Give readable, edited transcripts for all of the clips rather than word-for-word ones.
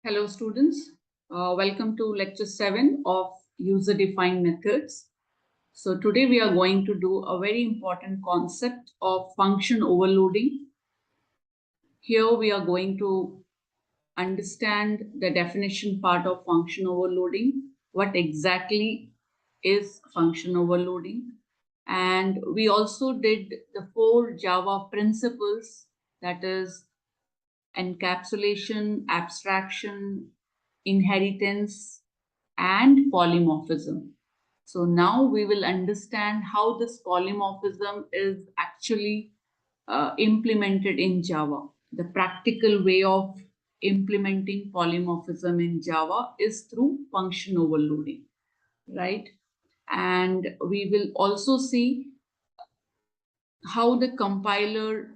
Hello students, welcome to lecture 7 of user-defined methods. So today we are going to do a very important concept of function overloading. Here we are going to understand the definition part of function overloading, what exactly is function overloading. And we also did the 4 Java principles, that is encapsulation, abstraction, inheritance, and polymorphism. So now we will understand how this polymorphism is actually implemented in Java. The practical way of implementing polymorphism in Java is through function overloading, right? And we will also see how the compiler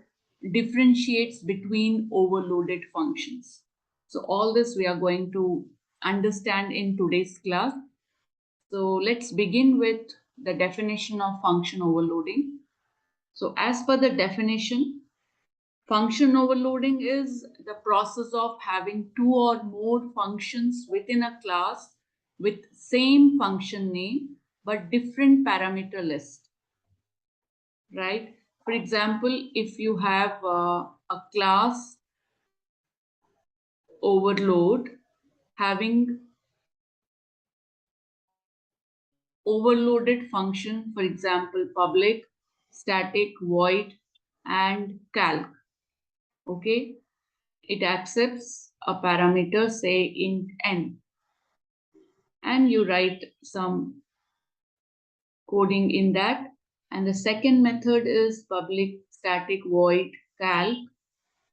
differentiates between overloaded functions. So all this we are going to understand in today's class. So let's begin with the definition of function overloading. So as per the definition, function overloading is the process of having 2 or more functions within a class with same function name but different parameter list, right? For example, if you have a class overload having overloaded function, for example, public, static, void, and calc. Okay, it accepts a parameter, say int n, and you write some coding in that. And the second method is public, static, void, calc,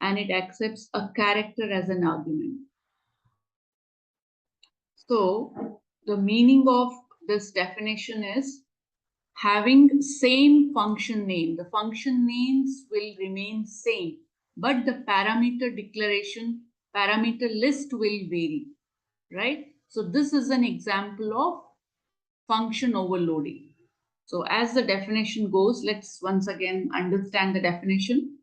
and it accepts a character as an argument. So the meaning of this definition is having same function name. The function names will remain same, but the parameter declaration, parameter list will vary, right? So this is an example of function overloading. So as the definition goes, let's once again understand the definition.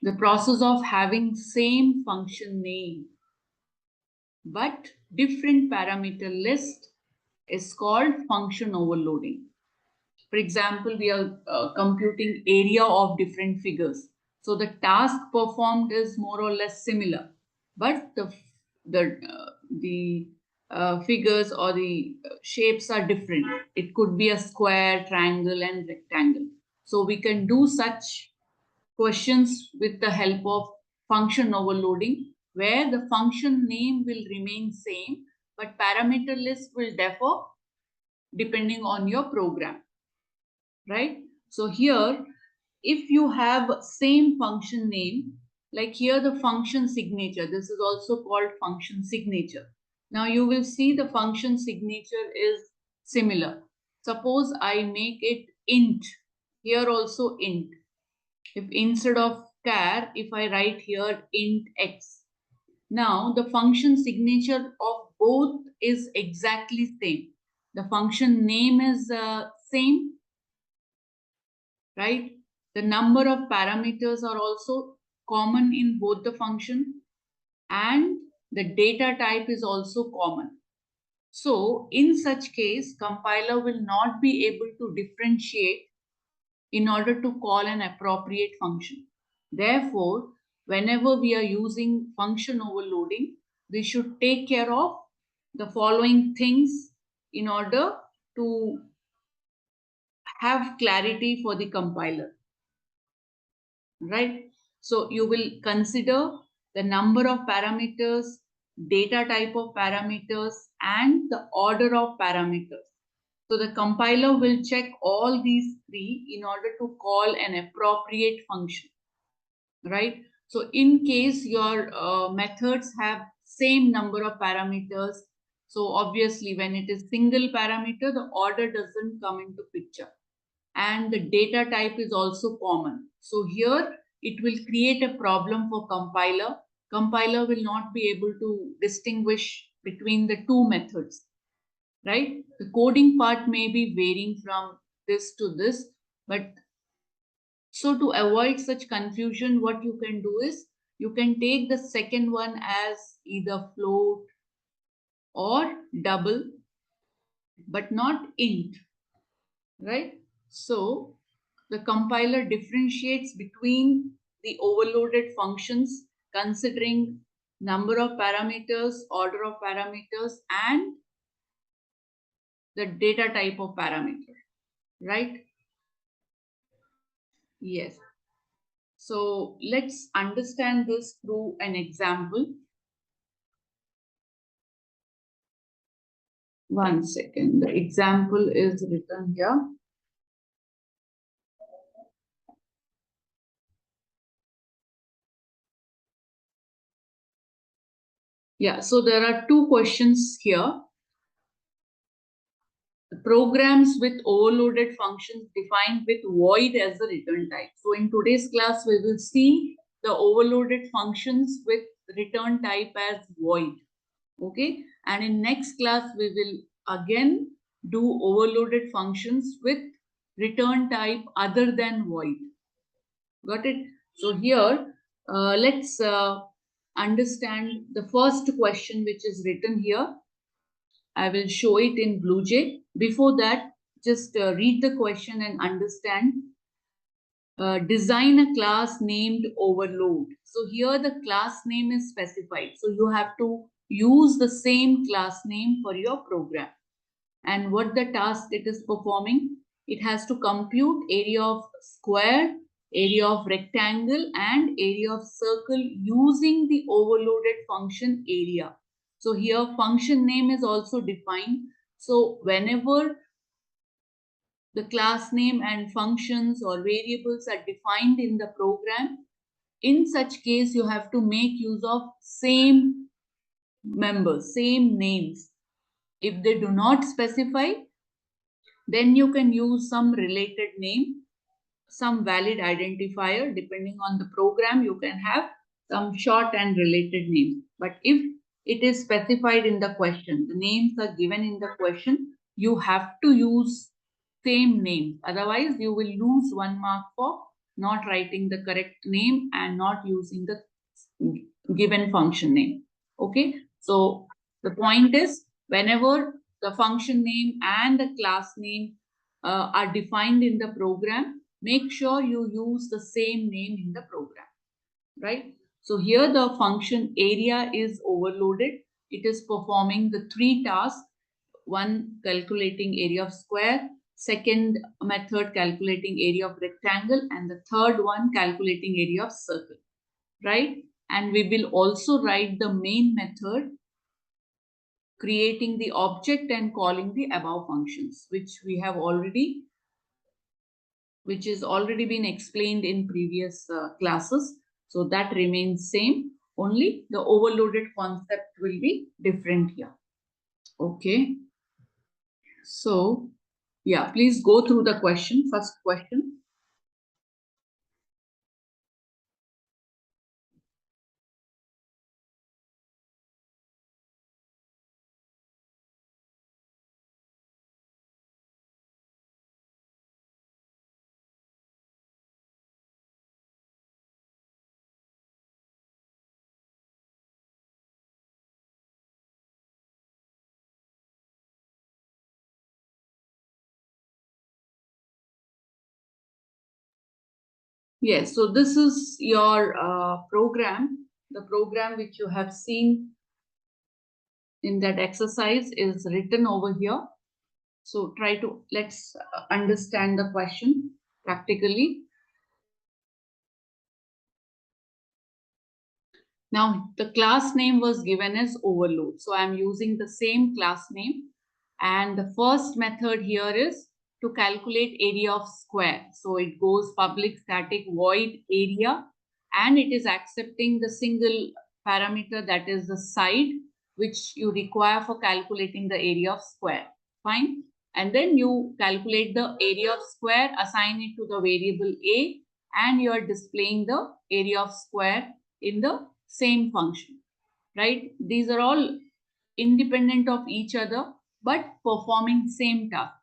The process of having same function name but different parameter list is called function overloading. For example, we are computing area of different figures. So the task performed is more or less similar, but the figures or the shapes are different. It could be a square, triangle, and rectangle. So we can do such questions with the help of function overloading, where the function name will remain same, but parameter list will differ depending on your program, right? So here, if you have same function name, like here the function signature, this is also called function signature. Now you will see the function signature is similar. Suppose I make it int, here also int. If instead of char, if I write here int x, now the function signature of both is exactly same. The function name is same, right? The number of parameters are also common in both the function, and the data type is also common. So in such case, compiler will not be able to differentiate in order to call an appropriate function. Therefore, whenever we are using function overloading, we should take care of the following things in order to have clarity for the compiler, right? So you will consider the number of parameters, data type of parameters, and the order of parameters. So the compiler will check all these 3 in order to call an appropriate function, right? So in case your methods have same number of parameters, so obviously when it is single parameter, the order doesn't come into picture. And the data type is also common. So here it will create a problem for compiler. Compiler will not be able to distinguish between the 2 methods, right? The coding part may be varying from this to this, but so to avoid such confusion, what you can do is You can take the second one as either float or double, but not int, right? So the compiler differentiates between the overloaded functions considering number of parameters, order of parameters, and the data type of parameter, right? Yes. So let's understand this through an example. One second. The example is written here. Yeah, so there are two questions here. The programs with overloaded functions defined with void as the return type. So in today's class, we will see the overloaded functions with return type as void. Okay, and in next class, we will again do overloaded functions with return type other than void. Got it? So here, let's understand the first question which is written here. I will show it in BlueJ. Before that, just read the question and understand. Design a class named overload. So here the class name is specified. So you have to use the same class name for your program. And what the task it is performing, it has to compute area of square, area of rectangle, and area of circle using the overloaded function area. So here function name is also defined. So whenever the class name and functions or variables are defined in the program, in such case you have to make use of same members, same names. If they do not specify, then you can use some related name, some valid identifier. Depending on the program, you can have some short and related names. But if it is specified in the question, the names are given in the question, you have to use same name. Otherwise, you will lose 1 mark for not writing the correct name and not using the given function name. Okay. So the point is, whenever the function name and the class name are defined in the program, make sure you use the same name in the program, right? So here the function area is overloaded. It is performing the 3 tasks. One, calculating area of square. Second method, calculating area of rectangle. And the third one, calculating area of circle, right? And we will also write the main method, creating the object and calling the above functions, which is already been explained in previous classes. So that remains same, only the overloaded concept will be different here. Okay. So yeah, please go through the question. First question. Yes, so this is your program. The program which you have seen in that exercise is written over here. So let's understand the question practically. Now, the class name was given as overload. So I'm using the same class name. And the first method here is to calculate area of square. So it goes public static void area, and it is accepting the single parameter, that is the side, which you require for calculating the area of square. Fine. And then you calculate the area of square, assign it to the variable A, and you are displaying the area of square in the same function, right? These are all independent of each other, but performing same task.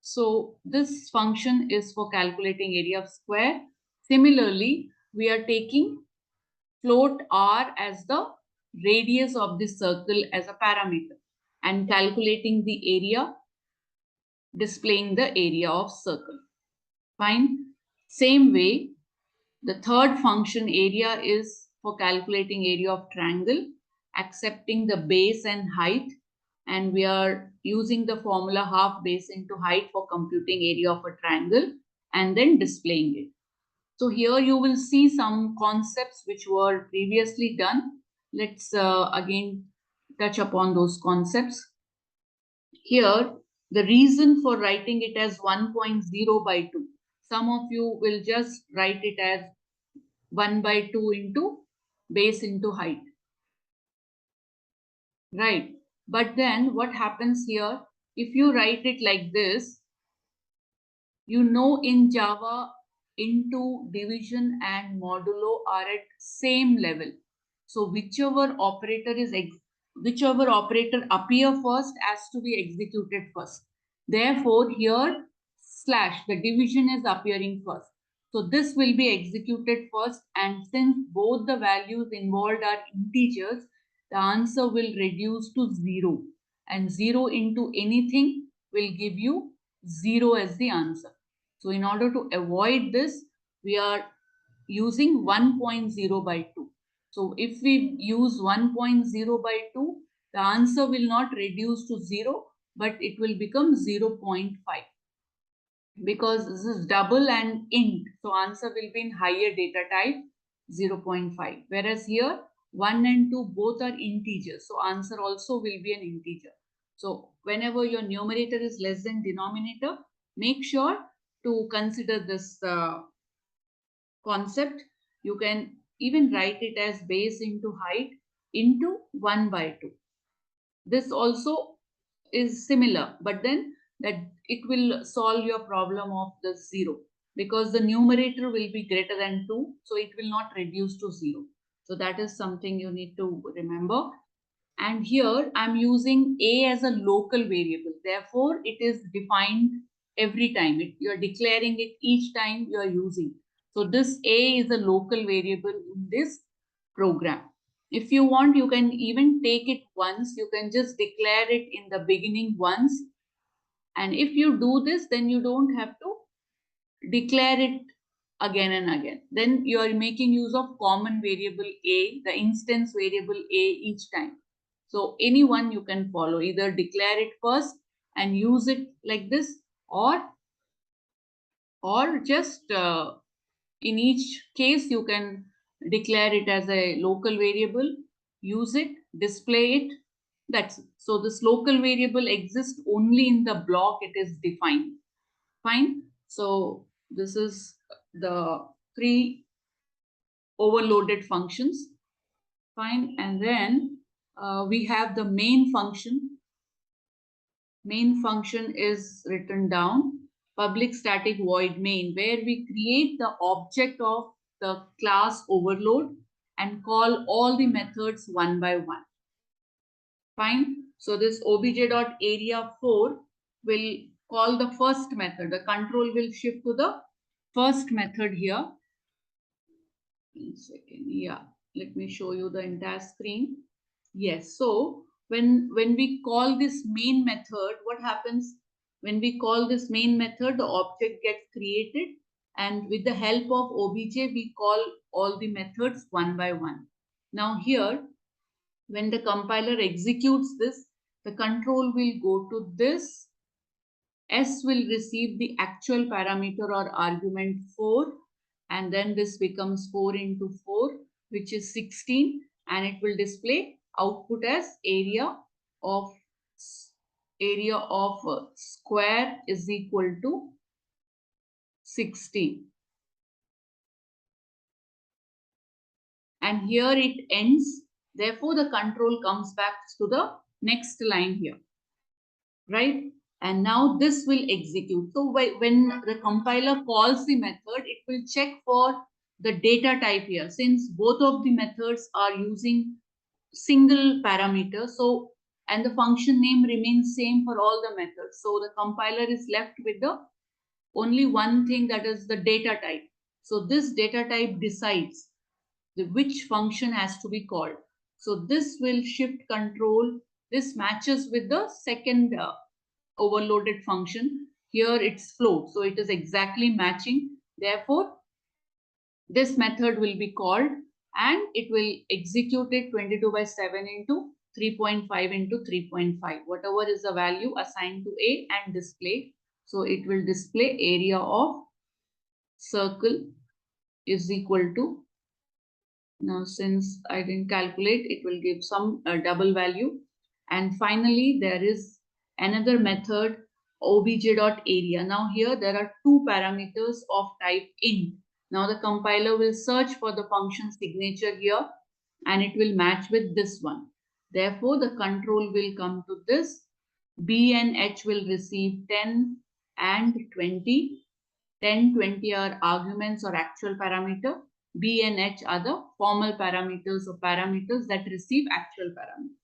So this function is for calculating area of square. Similarly, we are taking float r as the radius of this circle as a parameter and calculating the area, displaying the area of circle. Fine. Same way, the third function area is for calculating area of triangle, accepting the base and height, and we are using the formula half base into height for computing area of a triangle and then displaying it. So here you will see some concepts which were previously done. Let's again touch upon those concepts. Here, the reason for writing it as 1.0 by 2. Some of you will just write it as 1 by 2 into base into height. Right. But then what happens here, if you write it like this, you know in Java, into, division and modulo are at same level. So whichever operator appear first has to be executed first. Therefore, here slash, the division is appearing first. So this will be executed first, and since both the values involved are integers, the answer will reduce to 0. And 0 into anything will give you 0 as the answer. So in order to avoid this, we are using 1.0 by 2. So if we use 1.0 by 2, the answer will not reduce to 0, but it will become 0.5. Because this is double and int, so answer will be in higher data type 0.5. Whereas here 1 and 2 both are integers, so answer also will be an integer. So whenever your numerator is less than denominator, make sure to consider this concept. You can even write it as base into height into 1 by 2. This also is similar, but then that it will solve your problem of the 0, because the numerator will be greater than 2, so it will not reduce to 0. So that is something you need to remember. And here I'm using a as a local variable. Therefore, it is defined every time. You're declaring it each time you're using. So this a is a local variable in this program. If you want, you can even take it once. You can just declare it in the beginning once. And if you do this, then you don't have to declare it again and again. Then you are making use of common variable a, the instance variable a each time. So any one you can follow, either declare it first and use it like this, or just in each case you can declare it as a local variable, use it, display it. That's it. So this local variable exists only in the block it is defined. Fine. So this is the 3 overloaded functions. Fine. And then we have the main function. Main function is written down, public static void main, where we create the object of the class overload and call all the methods one by one. Fine. So this obj.area4 will call the first method. The control will shift to the first method here. 1 second. Yeah, let me show you the entire screen. Yes. So when we call this main method, what happens? When we call this main method, the object gets created, and with the help of obj, we call all the methods one by one. Now here, when the compiler executes this, the control will go to this. S will receive the actual parameter or argument 4, and then this becomes 4 into 4, which is 16, and it will display output as area of square is equal to 16. And here it ends. Therefore, the control comes back to the next line here, right? And now this will execute. So when the compiler calls the method, it will check for the data type here. Since both of the methods are using single parameter, so and the function name remains same for all the methods. So the compiler is left with the only one thing, that is the data type. So this data type decides which function has to be called. So this will shift control. This matches with the second overloaded function. Here it's float, so it is exactly matching. Therefore, this method will be called and it will execute it 22 by 7 into 3.5 into 3.5. Whatever is the value assigned to A and display. So it will display area of circle is equal to, now since I didn't calculate, it will give some double value. And finally, there is another method obj.area. Now here there are two parameters of type int. Now the compiler will search for the function signature here and it will match with this one. Therefore, the control will come to this. B and H will receive 10 and 20. 10, 20 are arguments or actual parameter. B and H are the formal parameters or parameters that receive actual parameter.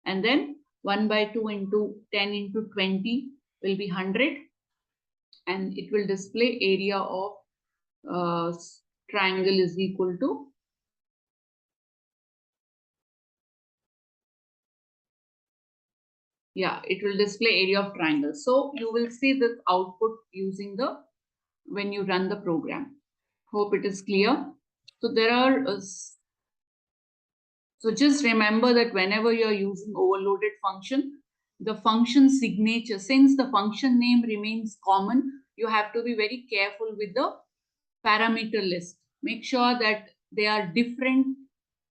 And then 1 by 2 into 10 into 20 will be 100. And it will display area of triangle is equal to, yeah, it will display area of triangle. So you will see this output using the, when you run the program. Hope it is clear. So there are so just remember that whenever you're using overloaded function, the function signature, since the function name remains common, you have to be very careful with the parameter list. Make sure that they are different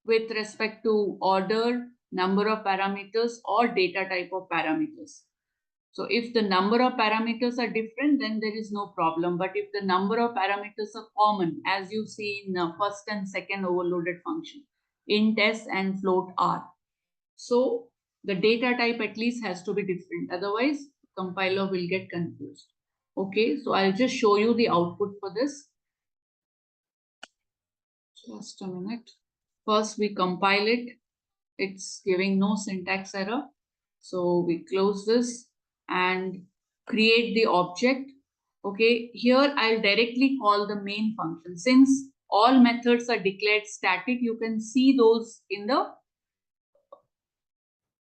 with respect to order, number of parameters or data type of parameters. So if the number of parameters are different, then there is no problem. But if the number of parameters are common, as you see in the first and second overloaded function, int s and float r. So the data type at least has to be different. Otherwise, compiler will get confused. Okay, so I'll just show you the output for this. Just a minute. First, we compile it. It's giving no syntax error. So we close this and create the object. Okay, here I'll directly call the main function. Since all methods are declared static, you can see those in the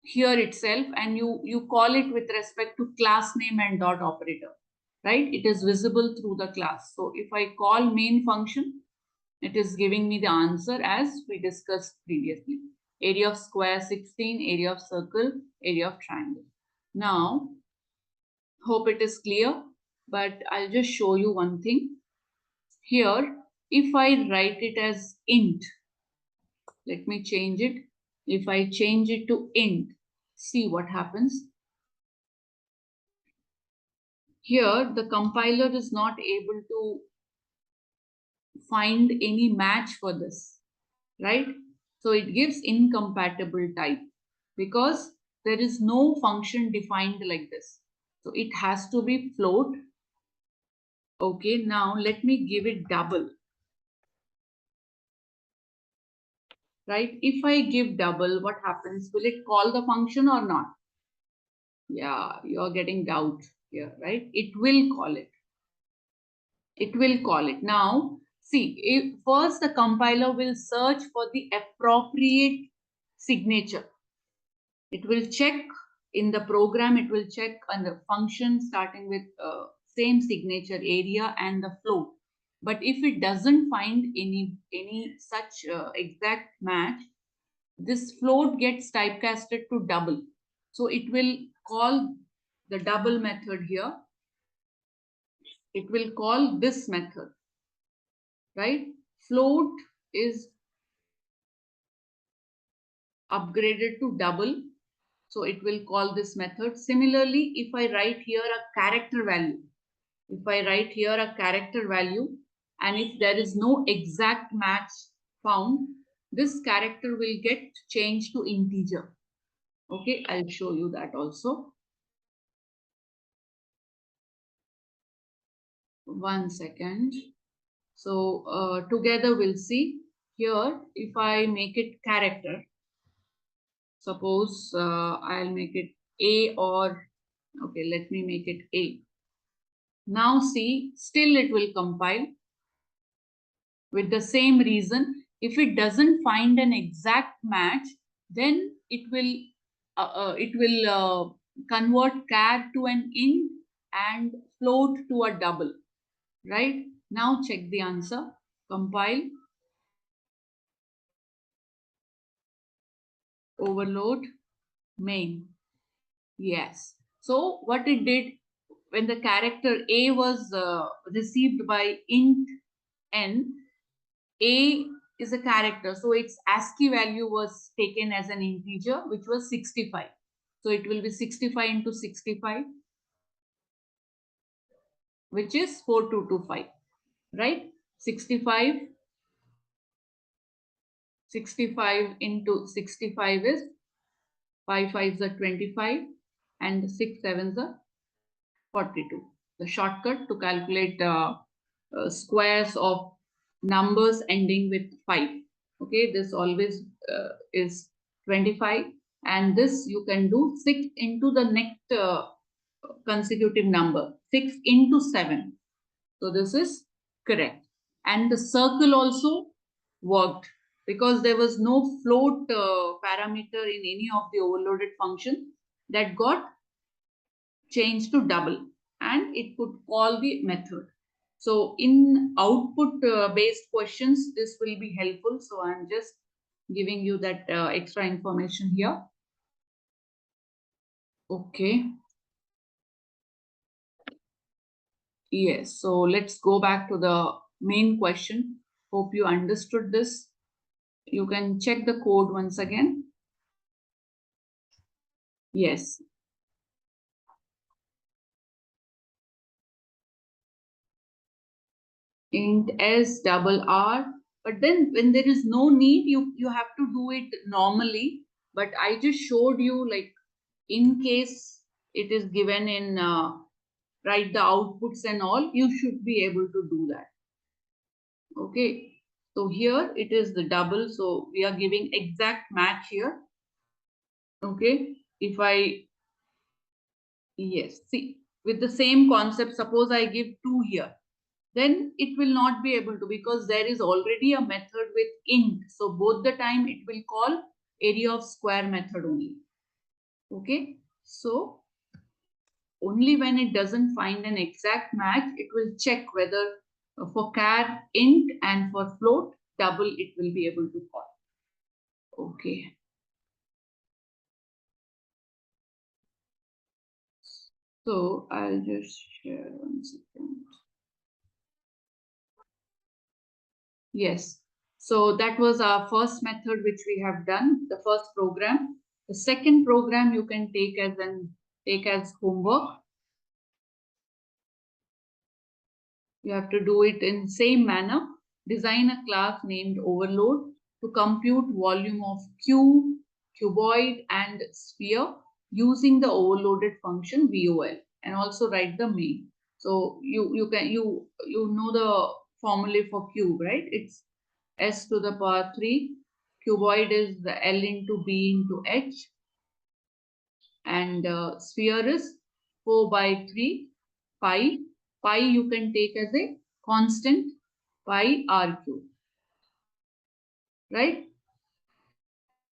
here itself, and you call it with respect to class name and dot operator, right? It is visible through the class. So if I call main function, it is giving me the answer as we discussed previously. Area of square 16, area of circle, area of triangle. Now, hope it is clear, but I'll just show you one thing. Here, if I write it as int, let me change it. If I change it to int, see what happens. Here, the compiler is not able to find any match for this, right? So it gives incompatible type because there is no function defined like this. So it has to be float. Okay, now let me give it double. Right? If I give double, what happens? Will it call the function or not? Yeah, you're getting doubt here, right? It will call it. It will call it. Now, see, if first the compiler will search for the appropriate signature. It will check in the program, it will check on the function starting with same signature area and the float. But if it doesn't find any such exact match, this float gets typecasted to double. So it will call the double method here. It will call this method, right? Float is upgraded to double. So it will call this method. Similarly, if I write here a character value, and if there is no exact match found, this character will get changed to integer. Okay, I'll show you that also. One second. So together we'll see. Here, if I make it character, suppose I'll make it A or, okay, let me make it A. Now see, still it will compile with the same reason. If it doesn't find an exact match, then it will convert char to an int and float to a double. Right? Now check the answer. Compile, overload, main. Yes. So what it did, when the character A was received by int n, A is a character, so its ASCII value was taken as an integer, which was 65. So it will be 65 into 65, which is 4225, right? 65 into 65 is 5 5s are 25 and 6 7s are 42. The shortcut to calculate squares of numbers ending with 5. Okay, this always is 25, and this you can do 6 into the next consecutive number, 6 into 7. So this is correct. And the circle also worked because there was no float parameter in any of the overloaded function that got changed to double, and it could call the method. So in output based questions, this will be helpful. So I'm just giving you that extra information here. Okay. Yes. So let's go back to the main question. Hope you understood this. You can check the code once again. Yes. Int s double r, but then when there is no need, you have to do it normally. But I just showed you, like, in case it is given in write the outputs and all, you should be able to do that. Okay, so here it is the double, so we are giving exact match here. Okay, if I, yes, see, with the same concept, suppose I give 2 here, then it will not be able to, because there is already a method with int. So both the time it will call area of square method only. Okay, so only when it doesn't find an exact match, it will check whether for char int and for float double, it will be able to call. Okay. So I'll just share 1 second. Yes. So that was our first method which we have done, the first program. The second program you can take as homework. You have to do it in same manner. Design a class named overload to compute volume of cube, cuboid, and sphere using the overloaded function VOL, and also write the main. So you know the formula for cube, right? It's s to the power 3. Cuboid is the L into B into H, and sphere is 4 by 3 pi. Pi you can take as a constant, pi r cube, right?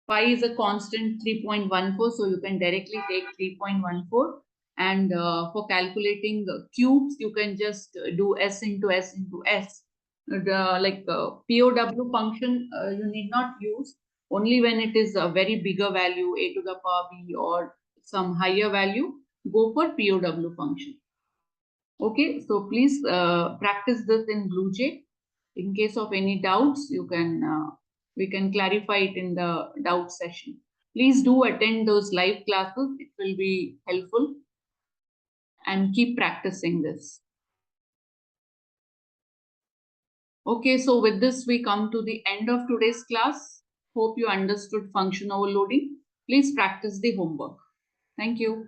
Pi is a constant 3.14, so you can directly take 3.14. And for calculating cubes, you can just do s into s into s. Like POW function, you need not use. Only when it is a very bigger value, a to the power b, or some higher value, go for POW function. Okay, so please practice this in BlueJ. In case of any doubts, we can clarify it in the doubt session. Please do attend those live classes. It will be helpful, and keep practicing this. Okay, so with this, we come to the end of today's class. Hope you understood function overloading. Please practice the homework. Thank you.